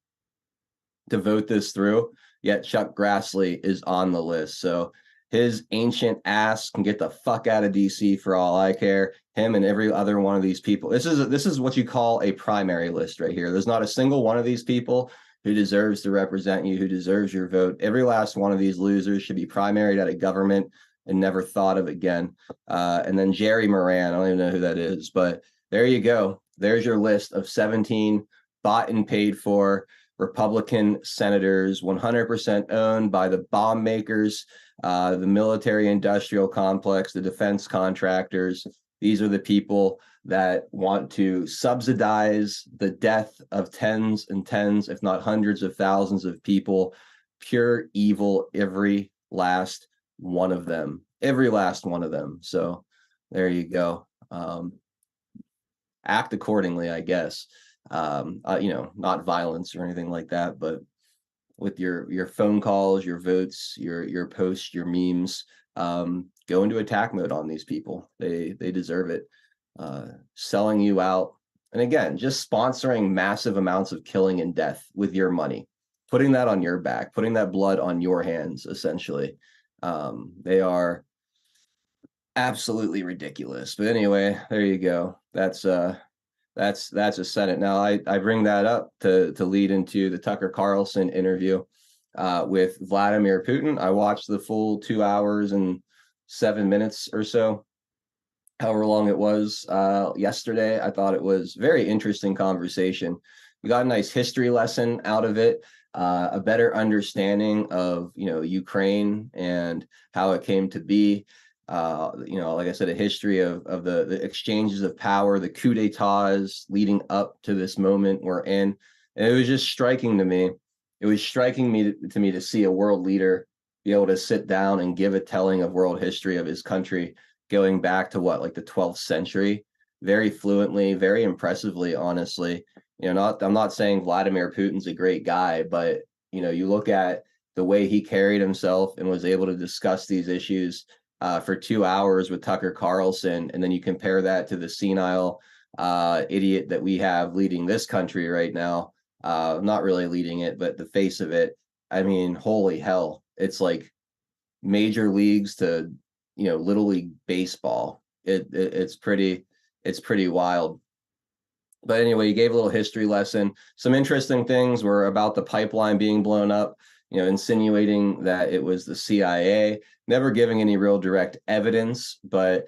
Yet Chuck Grassley is on the list. So his ancient ass can get the fuck out of DC for all I care. Him and every other one of these people. This is what you call a primary list right here. There's not a single one of these people who deserves to represent you, who deserves your vote. Every last one of these losers should be primaried out of government and never thought of again. And then Jerry Moran, I don't even know who that is, but there you go. There's your list of 17 bought and paid for Republican senators, 100% owned by the bomb makers, the military industrial complex, the defense contractors. These are the people that want to subsidize the death of tens and tens, if not hundreds of thousands of people. Pure evil, every last one of them, every last one of them. So there you go. Act accordingly, I guess. Not violence or anything like that, but with your phone calls, your votes, your posts, your memes, go into attack mode on these people. They deserve it. Selling you out, and again, just sponsoring massive amounts of killing and death with your money, putting that on your back, putting that blood on your hands, essentially. They are absolutely ridiculous. But anyway, there you go. That's a Senate. Now I bring that up to lead into the Tucker Carlson interview with Vladimir Putin. I watched the full 2 hours and 7 minutes or so, however long it was, yesterday. I thought it was very interesting conversation. We got a nice history lesson out of it, a better understanding of Ukraine and how it came to be. Like I said, a history of the exchanges of power, the coup d'etats leading up to this moment we're in. And it was just striking to me. It was striking to me to see a world leader be able to sit down and give a telling of world history of his country going back to like the 12th century, very fluently, very impressively, honestly. I'm not saying Vladimir Putin's a great guy, but you look at the way he carried himself and was able to discuss these issues for 2 hours with Tucker Carlson, and then you compare that to the senile idiot that we have leading this country right now. Not really leading it, but the face of it. I mean, holy hell. It's like major leagues to, little league baseball. It's pretty wild. But anyway, he gave a little history lesson. Some interesting things were about the pipeline being blown up, insinuating that it was the CIA, never giving any real direct evidence, but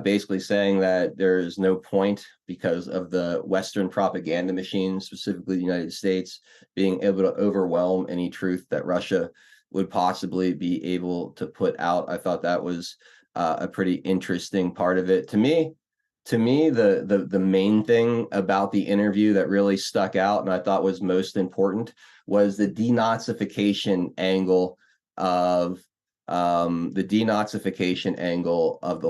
basically saying that there's no point because of the Western propaganda machine, specifically the United States, being able to overwhelm any truth that Russia would possibly be able to put out. I thought that was a pretty interesting part of it. To me, the main thing about the interview that really stuck out and I thought was most important was the denazification angle of the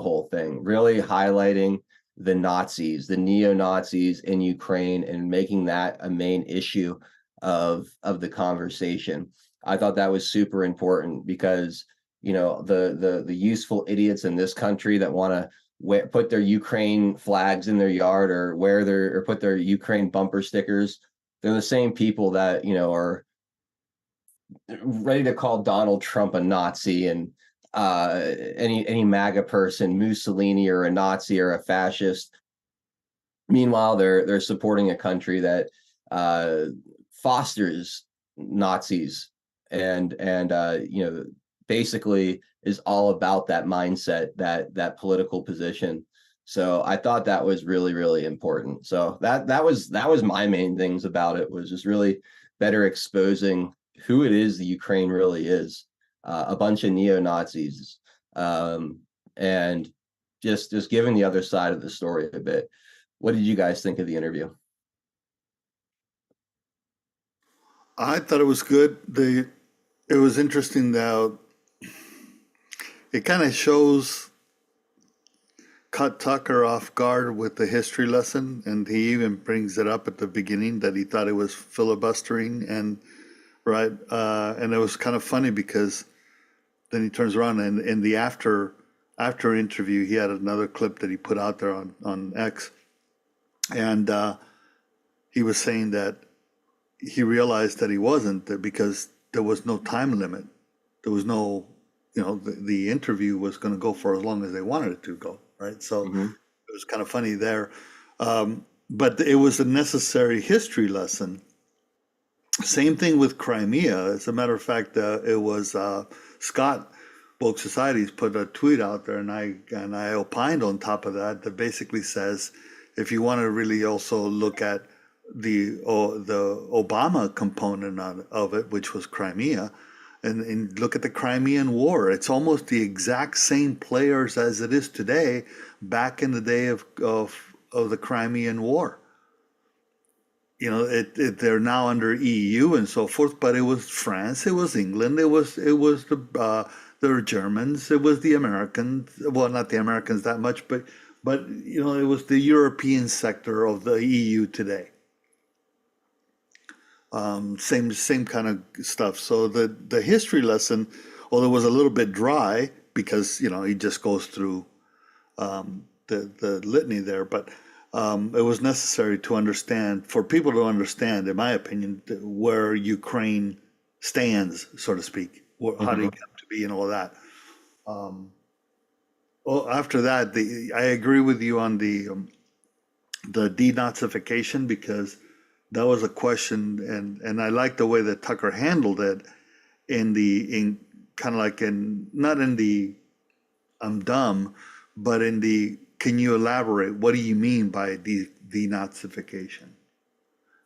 whole thing, really highlighting the Nazis, the neo-Nazis in Ukraine, and making that a main issue of the conversation. I thought that was super important because the useful idiots in this country that want to put their Ukraine flags in their yard or put their Ukraine bumper stickers, they're the same people that are ready to call Donald Trump a Nazi and any MAGA person Mussolini or a Nazi or a fascist. Meanwhile, they're supporting a country that fosters Nazis and basically is all about that mindset, that political position. So I thought that was really, really important. So that was my main things about it, was just really better exposing who it is the Ukraine really is, a bunch of neo-Nazis, and just giving the other side of the story a bit. What did you guys think of the interview? I thought it was good. It was interesting that it kind of caught Tucker off guard with the history lesson, and he even brings it up at the beginning that he thought it was filibustering, and right, and it was kind of funny because then he turns around and in the after interview, he had another clip that he put out there on X, and he was saying that he realized that he wasn't there because there was no time limit. There was no, the interview was going to go for as long as they wanted it to go, right? So it was kind of funny there. But it was a necessary history lesson. Same thing with Crimea. As a matter of fact, it was Scott, Woke Societies, put a tweet out there, and I opined on top of that basically says, if you want to really also look at the Obama component of it, which was Crimea, and look at the Crimean War, it's almost the exact same players as it is today back in the day of the Crimean War. They're now under EU and so forth, but it was France, it was England, it was the the Germans, it was the Americans. Well, not the Americans that much, but it was the European sector of the EU today. Same kind of stuff. So the history lesson, although it was a little bit dry because he just goes through the litany there, but it was necessary to understand, for people to understand, in my opinion, where Ukraine stands, so to speak. How do you come to be and all of that. Well, after that, I agree with you on the denazification, because that was a question, and I like the way that Tucker handled it in kind of like not in the I'm dumb, but in the can you elaborate? What do you mean by denazification?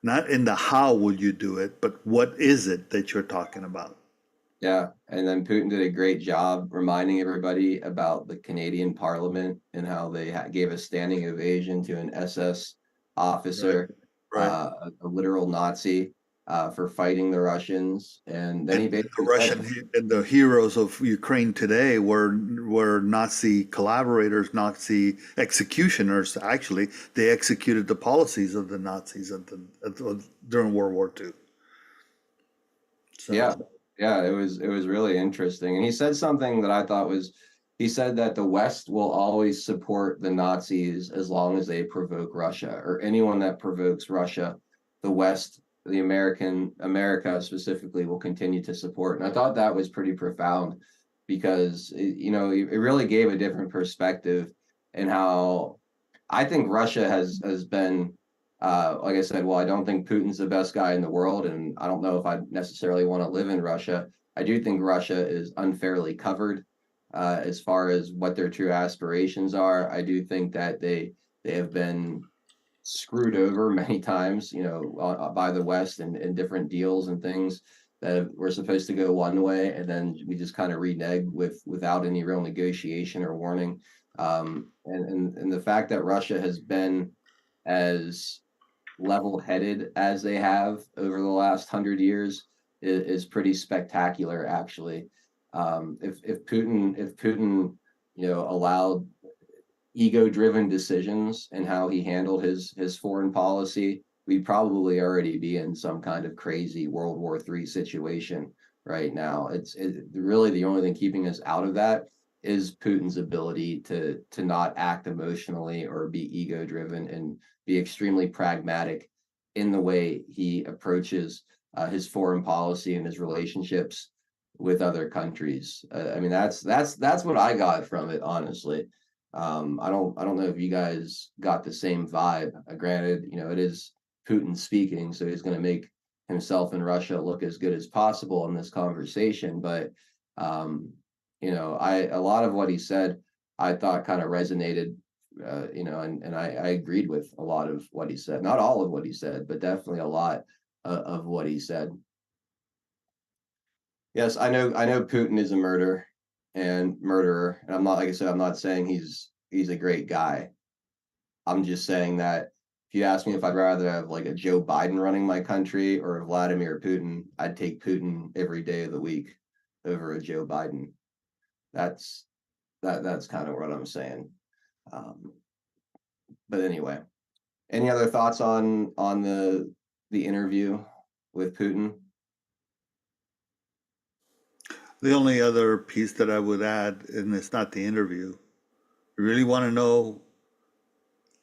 Not in the how will you do it, but what is it that you're talking about? Yeah, and then Putin did a great job reminding everybody about the Canadian Parliament and how they gave a standing ovation to an SS officer, Right. a literal Nazi, for fighting the Russians. And then he The basically Russian said, and the heroes of Ukraine today were Nazi collaborators, Nazi executioners. Actually, they executed the policies of the Nazis during World War II. So, yeah, it was really interesting. And he said something that I thought was, he said that the West will always support the Nazis as long as they provoke Russia, or anyone that provokes Russia, the West, America specifically, will continue to support. And I thought that was pretty profound, because it really gave a different perspective, and how I think Russia has been, like I said, well, I don't think Putin's the best guy in the world, and I don't know if I necessarily want to live in Russia. I do think Russia is unfairly covered, as far as what their true aspirations are. I do think that they have been screwed over many times, by the West, and different deals and things that were supposed to go one way, and then we just kind of reneged without any real negotiation or warning. And the fact that Russia has been as level-headed as they have over the last 100 years is pretty spectacular, actually. If Putin, allowed ego-driven decisions and how he handled his foreign policy, we'd probably already be in some kind of crazy World War III situation right now. It's really the only thing keeping us out of that is Putin's ability to not act emotionally or be ego-driven, and be extremely pragmatic in the way he approaches his foreign policy and his relationships with other countries. I mean, that's what I got from it, honestly. I don't know if you guys got the same vibe. Granted, it is Putin speaking, so he's going to make himself and Russia look as good as possible in this conversation. But a lot of what he said, I thought kind of resonated. And I agreed with a lot of what he said. Not all of what he said, but definitely a lot of what he said. Yes, I know Putin is a murderer, and I'm not, like I said, I'm not saying he's a great guy. I'm just saying that if you ask me if I'd rather have like a Joe Biden running my country or a Vladimir Putin, I'd take Putin every day of the week over a Joe Biden. That's kind of what I'm saying. But anyway, any other thoughts on the interview with Putin? the only other piece that I would add, and it's not the interview, you really want to know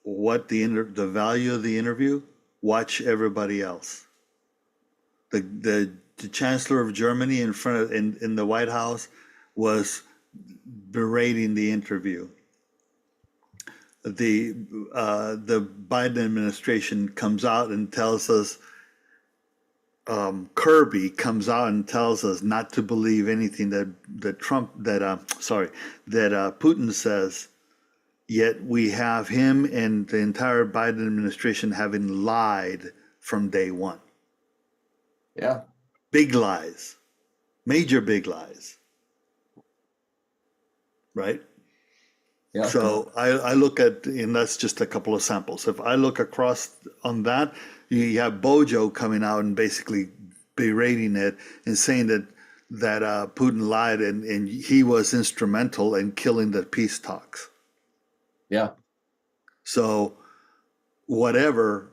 what the value of the interview? Watch everybody else. The Chancellor of Germany in the White House was berating the interview. The Biden administration comes out and tells us, Kirby comes out and tells us not to believe anything that Putin says. Yet we have him and the entire Biden administration having lied from day one. Yeah. Big lies. Major big lies. Right? Yeah. So I look at, and that's just a couple of samples. If I look across on that, you have Bojo coming out and basically berating it and saying that that Putin lied and he was instrumental in killing the peace talks. Yeah. So whatever,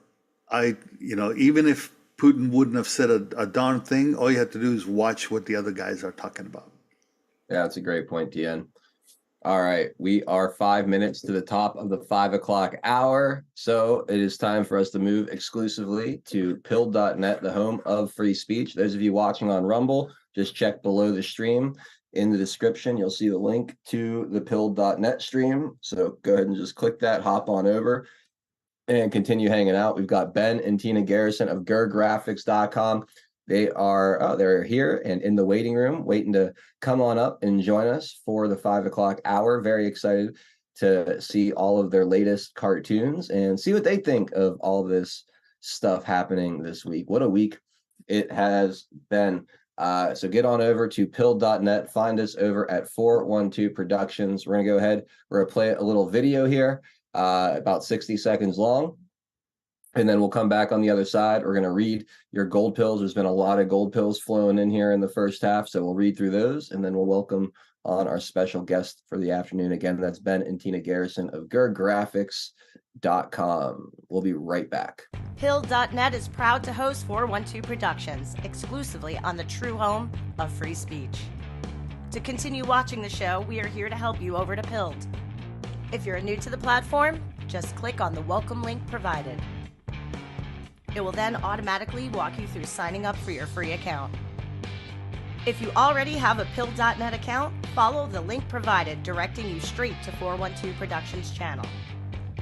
even if Putin wouldn't have said a darn thing, all you have to do is watch what the other guys are talking about. Yeah, that's a great point, DN. All right, we are 5 minutes to the top of the 5 o'clock hour. So it is time for us to move exclusively to Pilled.net, the home of free speech. Those of you watching on Rumble, just check below the stream. In the description, you'll see the link to the Pilled.net stream. So go ahead and just click that, hop on over, and continue hanging out. We've got Ben and Tina Garrison of GurGraphics.com. They're here and in the waiting room, waiting to come on up and join us for the 5 o'clock hour. Very excited to see all of their latest cartoons and see what they think of all this stuff happening this week. What a week it has been. So get on over to Pilled.net. Find us over at 412 Productions. We're going to go ahead. We're going to play a little video here, about 60 seconds long. And then we'll come back on the other side. We're going to read your gold pills. There's been a lot of gold pills flowing in here in the first half. So we'll read through those, and then we'll welcome on our special guest for the afternoon. Again, that's Ben and Tina Garrison of GurGraphics.com. We'll be right back. Pilled.net is proud to host 412 Productions, exclusively on the true home of free speech. To continue watching the show, we are here to help you over to Pilled. If you're new to the platform, just click on the welcome link provided. It will then automatically walk you through signing up for your free account. If you already have a Pilled.net account, follow the link provided directing you straight to 412 Productions channel.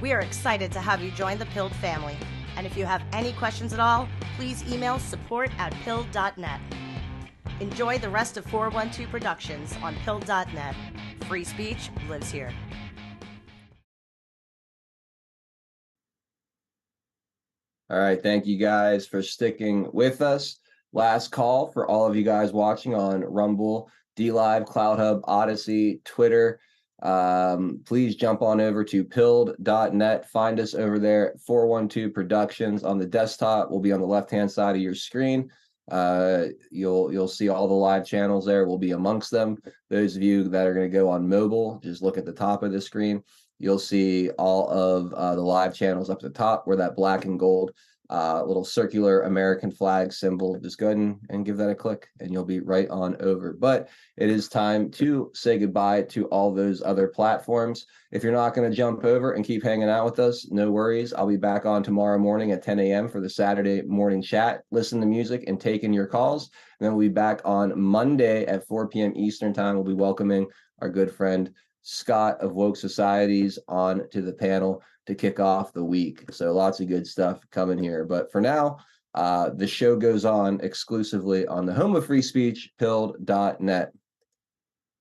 We are excited to have you join the Pilled family, and if you have any questions at all, please email support@Pilled.net. Enjoy the rest of 412 Productions on Pilled.net. Free speech lives here. All right, thank you guys for sticking with us. Last call for all of you guys watching on Rumble, DLive, CloudHub, Odyssey, Twitter. Please jump on over to Pilled.net. Find us over there, 412 Productions on the desktop. We'll be on the left-hand side of your screen. You'll see all the live channels there. We'll be amongst them. Those of you that are going to go on mobile, just look at the top of the screen. You'll see all of the live channels up at the top where that black and gold little circular American flag symbol. Just go ahead and give that a click and you'll be right on over. But it is time to say goodbye to all those other platforms. If you're not going to jump over and keep hanging out with us, no worries. I'll be back on tomorrow morning at 10 a.m. for the Saturday morning chat. Listen to music and taking your calls. And then we'll be back on Monday at 4 p.m. Eastern time. We'll be welcoming our good friend Scott of Woke Societies on to the panel to kick off the week. So lots of good stuff coming here. But for now, the show goes on exclusively on the home of free speech, Pilled.net.